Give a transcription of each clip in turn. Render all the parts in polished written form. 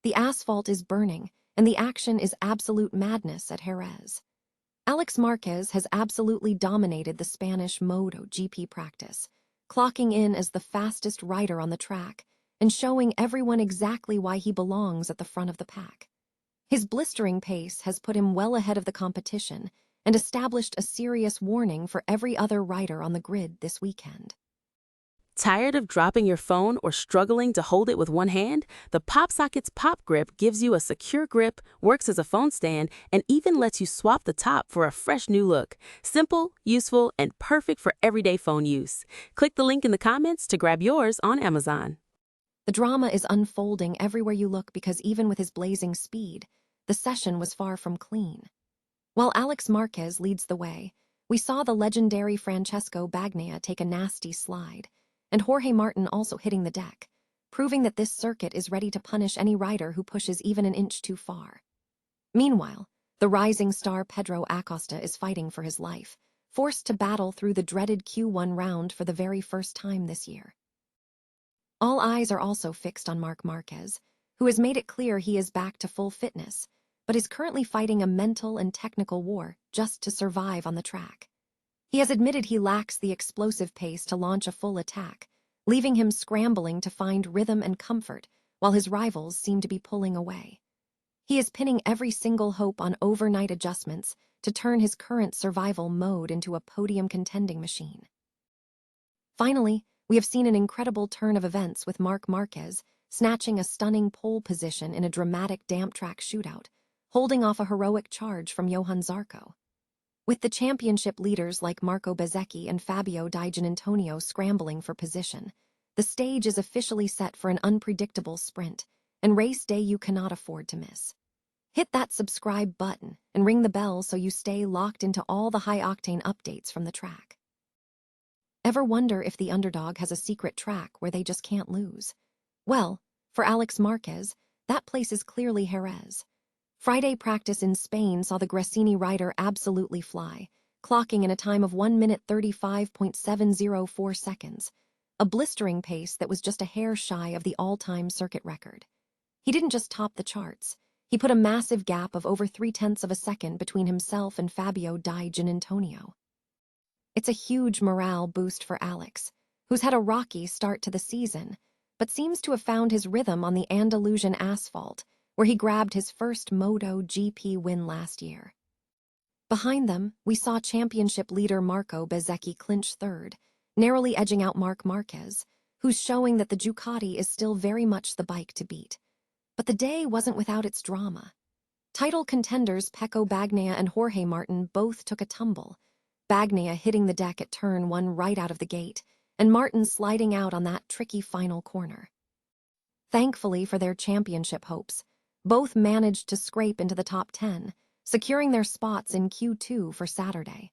The asphalt is burning, and the action is absolute madness at Jerez. Alex Marquez has absolutely dominated the Spanish MotoGP practice, clocking in as the fastest rider on the track and showing everyone exactly why he belongs at the front of the pack. His blistering pace has put him well ahead of the competition and established a serious warning for every other rider on the grid this weekend. Tired of dropping your phone or struggling to hold it with one hand? The PopSockets Pop Grip gives you a secure grip, works as a phone stand, and even lets you swap the top for a fresh new look. Simple, useful, and perfect for everyday phone use. Click the link in the comments to grab yours on Amazon. The drama is unfolding everywhere you look because even with his blazing speed, the session was far from clean. While Alex Marquez leads the way, we saw the legendary Francesco Bagnaia take a nasty slide, and Jorge Martin also hitting the deck, proving that this circuit is ready to punish any rider who pushes even an inch too far. Meanwhile, the rising star Pedro Acosta is fighting for his life, forced to battle through the dreaded Q1 round for the very first time this year. All eyes are also fixed on Marc Marquez, who has made it clear he is back to full fitness, but is currently fighting a mental and technical war just to survive on the track. He has admitted he lacks the explosive pace to launch a full attack, leaving him scrambling to find rhythm and comfort while his rivals seem to be pulling away. He is pinning every single hope on overnight adjustments to turn his current survival mode into a podium contending machine. Finally, we have seen an incredible turn of events with Marc Marquez snatching a stunning pole position in a dramatic damp track shootout, holding off a heroic charge from Johann Zarco. With the championship leaders like Marco Bezzecchi and Fabio Di Giannantonio scrambling for position, the stage is officially set for an unpredictable sprint, and race day you cannot afford to miss. Hit that subscribe button and ring the bell so you stay locked into all the high-octane updates from the track. Ever wonder if the underdog has a secret track where they just can't lose? Well, for Alex Marquez, that place is clearly Jerez. Friday practice in Spain saw the Gresini rider absolutely fly, clocking in a time of 1 minute 35.704 seconds, a blistering pace that was just a hair shy of the all-time circuit record. He didn't just top the charts, he put a massive gap of over 0.3 of a second between himself and Fabio Di Giannantonio. It's a huge morale boost for Alex, who's had a rocky start to the season, but seems to have found his rhythm on the Andalusian asphalt, where he grabbed his first MotoGP win last year. Behind them, we saw championship leader Marco Bezzecchi clinch third, narrowly edging out Marc Marquez, who's showing that the Ducati is still very much the bike to beat. But the day wasn't without its drama. Title contenders Pecco Bagnaia and Jorge Martin both took a tumble, Bagnaia hitting the deck at turn 1 right out of the gate, and Martin sliding out on that tricky final corner. Thankfully for their championship hopes, both managed to scrape into the top 10, securing their spots in Q2 for Saturday.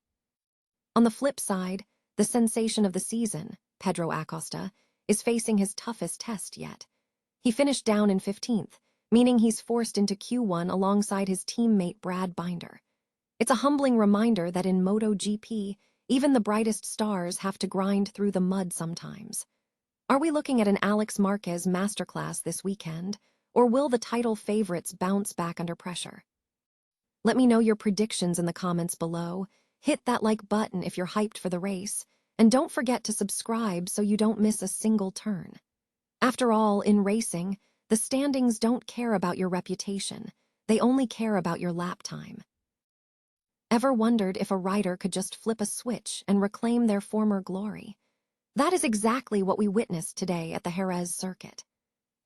On the flip side, the sensation of the season, Pedro Acosta, is facing his toughest test yet. He finished down in 15th, meaning he's forced into Q1 alongside his teammate Brad Binder. It's a humbling reminder that in MotoGP, even the brightest stars have to grind through the mud sometimes. Are we looking at an Alex Marquez masterclass this weekend, or will the title favorites bounce back under pressure? Let me know your predictions in the comments below. Hit that like button if you're hyped for the race, and don't forget to subscribe so you don't miss a single turn. After all, in racing, the standings don't care about your reputation. They only care about your lap time. Ever wondered if a rider could just flip a switch and reclaim their former glory? That is exactly what we witnessed today at the Jerez circuit.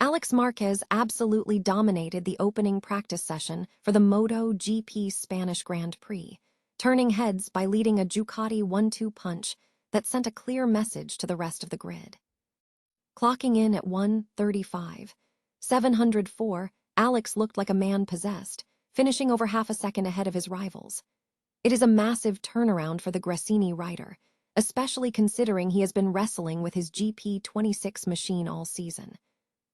Alex Marquez absolutely dominated the opening practice session for the MotoGP Spanish Grand Prix, turning heads by leading a Ducati 1-2 punch that sent a clear message to the rest of the grid. Clocking in at 1:35.704, Alex looked like a man possessed, finishing over half a second ahead of his rivals. It is a massive turnaround for the Gresini rider, especially considering he has been wrestling with his GP26 machine all season.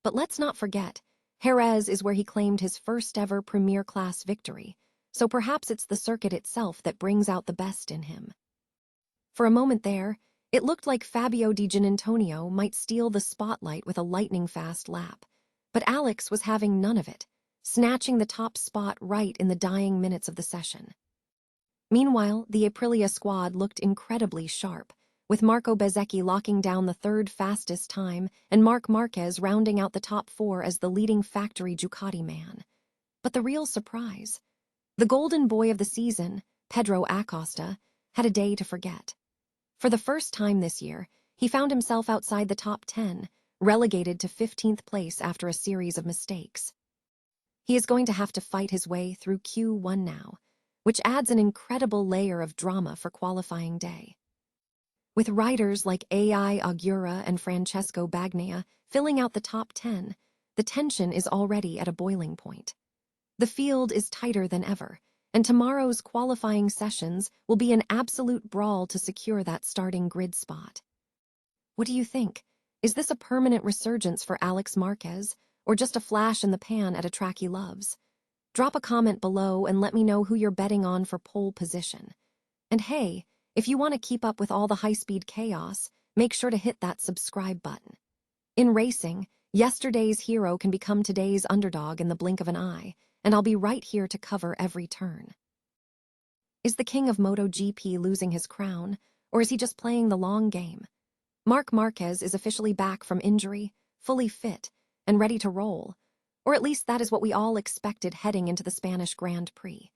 But let's not forget, Jerez is where he claimed his first-ever Premier Class victory, so perhaps it's the circuit itself that brings out the best in him. For a moment there, it looked like Fabio Di Giannantonio might steal the spotlight with a lightning-fast lap, But Alex was having none of it, snatching the top spot right in the dying minutes of the session. Meanwhile, the Aprilia squad looked incredibly sharp, with Marco Bezzecchi locking down the third fastest time and Marc Marquez rounding out the top four as the leading factory Ducati man. But the real surprise, the golden boy of the season, Pedro Acosta, had a day to forget. For the first time this year, he found himself outside the top 10, relegated to 15th place after a series of mistakes. He is going to have to fight his way through Q1 now, which adds an incredible layer of drama for qualifying day. With riders like AI Augura and Francesco Bagnaia filling out the top 10, the tension is already at a boiling point. The field is tighter than ever, and tomorrow's qualifying sessions will be an absolute brawl to secure that starting grid spot. What do you think? Is this a permanent resurgence for Alex Marquez, or just a flash in the pan at a track he loves? Drop a comment below and let me know who you're betting on for pole position. And hey, if you want to keep up with all the high-speed chaos, make sure to hit that subscribe button. In racing, yesterday's hero can become today's underdog in the blink of an eye, and I'll be right here to cover every turn. Is the king of MotoGP losing his crown, or is he just playing the long game? Marc Marquez is officially back from injury, fully fit, and ready to roll. Or at least that is what we all expected heading into the Spanish Grand Prix.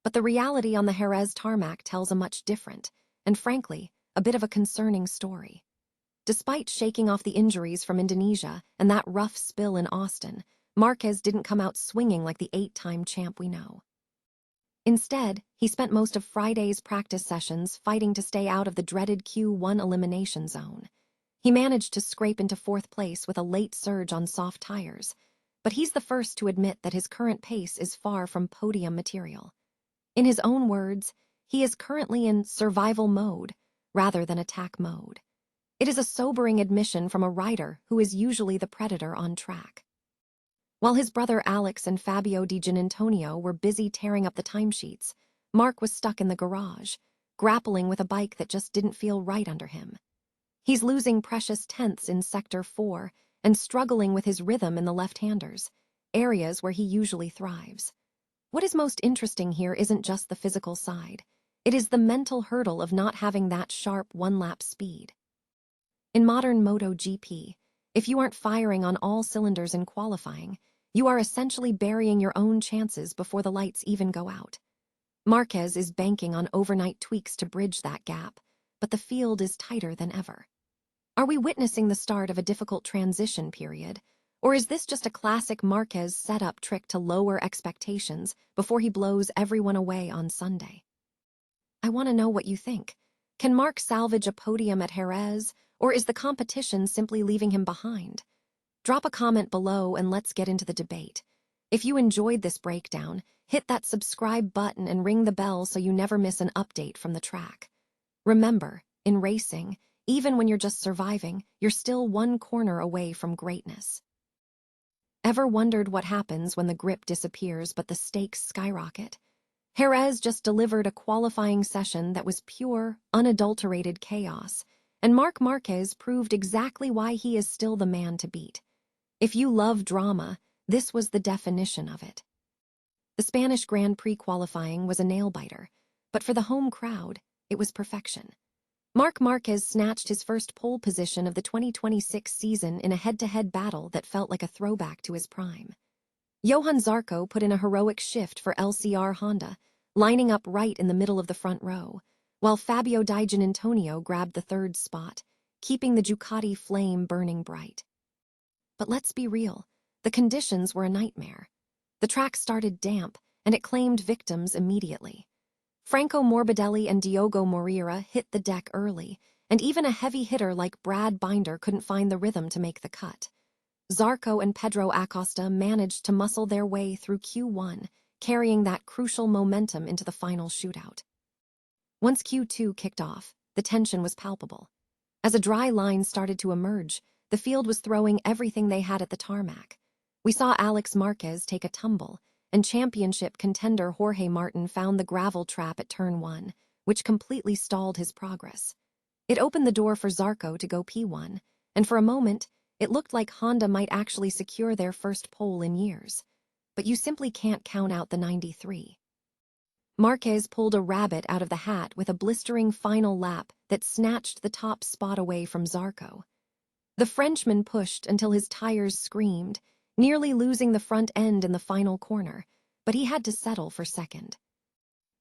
But the reality on the Jerez tarmac tells a much different, and frankly, a bit of a concerning story. Despite shaking off the injuries from Indonesia and that rough spill in Austin, Marquez didn't come out swinging like the 8-time champ we know. Instead, he spent most of Friday's practice sessions fighting to stay out of the dreaded Q1 elimination zone. He managed to scrape into 4th place with a late surge on soft tires, but he's the first to admit that his current pace is far from podium material. In his own words, he is currently in survival mode rather than attack mode. It is a sobering admission from a rider who is usually the predator on track. While his brother Alex and Fabio Di Giannantonio were busy tearing up the timesheets, Marc was stuck in the garage, grappling with a bike that just didn't feel right under him. He's losing precious tenths in Sector 4 and struggling with his rhythm in the left-handers, areas where he usually thrives. What is most interesting here isn't just the physical side. It is the mental hurdle of not having that sharp one-lap speed. In modern MotoGP, if you aren't firing on all cylinders in qualifying, you are essentially burying your own chances before the lights even go out. Marquez is banking on overnight tweaks to bridge that gap, but the field is tighter than ever. Are we witnessing the start of a difficult transition period, or is this just a classic Marquez setup trick to lower expectations before he blows everyone away on Sunday? I want to know what you think. Can Marc salvage a podium at Jerez, or is the competition simply leaving him behind? Drop a comment below and let's get into the debate. If you enjoyed this breakdown, hit that subscribe button and ring the bell so you never miss an update from the track. Remember, in racing, even when you're just surviving, you're still one corner away from greatness. Ever wondered what happens when the grip disappears but the stakes skyrocket? Jerez just delivered a qualifying session that was pure, unadulterated chaos, and Marc Marquez proved exactly why he is still the man to beat. If you love drama, this was the definition of it. The Spanish Grand Prix qualifying was a nail-biter, but for the home crowd, it was perfection. Marc Marquez snatched his first pole position of the 2026 season in a head-to-head battle that felt like a throwback to his prime. Johan Zarco put in a heroic shift for LCR Honda, lining up right in the middle of the front row, while Fabio Di Giannantonio grabbed the 3rd spot, keeping the Ducati flame burning bright. But let's be real, the conditions were a nightmare. The track started damp, and it claimed victims immediately. Franco Morbidelli and Diogo Moreira hit the deck early, and even a heavy hitter like Brad Binder couldn't find the rhythm to make the cut. Zarco and Pedro Acosta managed to muscle their way through Q1, carrying that crucial momentum into the final shootout. Once Q2 kicked off, the tension was palpable. As a dry line started to emerge, the field was throwing everything they had at the tarmac. We saw Alex Marquez take a tumble, and championship contender Jorge Martin found the gravel trap at turn 1, which completely stalled his progress. It opened the door for Zarco to go P1, and for a moment, It looked like Honda might actually secure their first pole in years. But you simply can't count out the 93. Marquez pulled a rabbit out of the hat with a blistering final lap that snatched the top spot away from Zarco. The Frenchman pushed until his tires screamed, nearly losing the front end in the final corner, but he had to settle for second.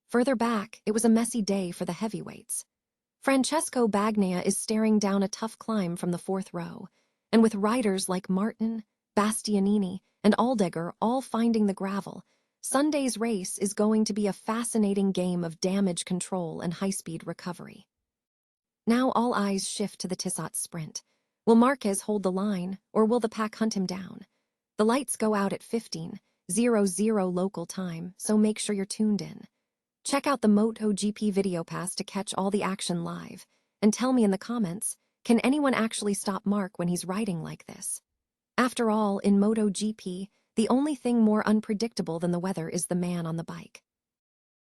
Further back, it was a messy day for the heavyweights. Francesco Bagnaia is staring down a tough climb from the fourth row, and with riders like Martin, Bastianini, and Aldegger all finding the gravel, Sunday's race is going to be a fascinating game of damage control and high-speed recovery. Now all eyes shift to the Tissot sprint. Will Marquez hold the line, or will the pack hunt him down? The lights go out at 15:00 local time, so make sure you're tuned in. Check out the MotoGP video pass to catch all the action live, and tell me in the comments, can anyone actually stop Marc when he's riding like this? After all, in MotoGP, the only thing more unpredictable than the weather is the man on the bike.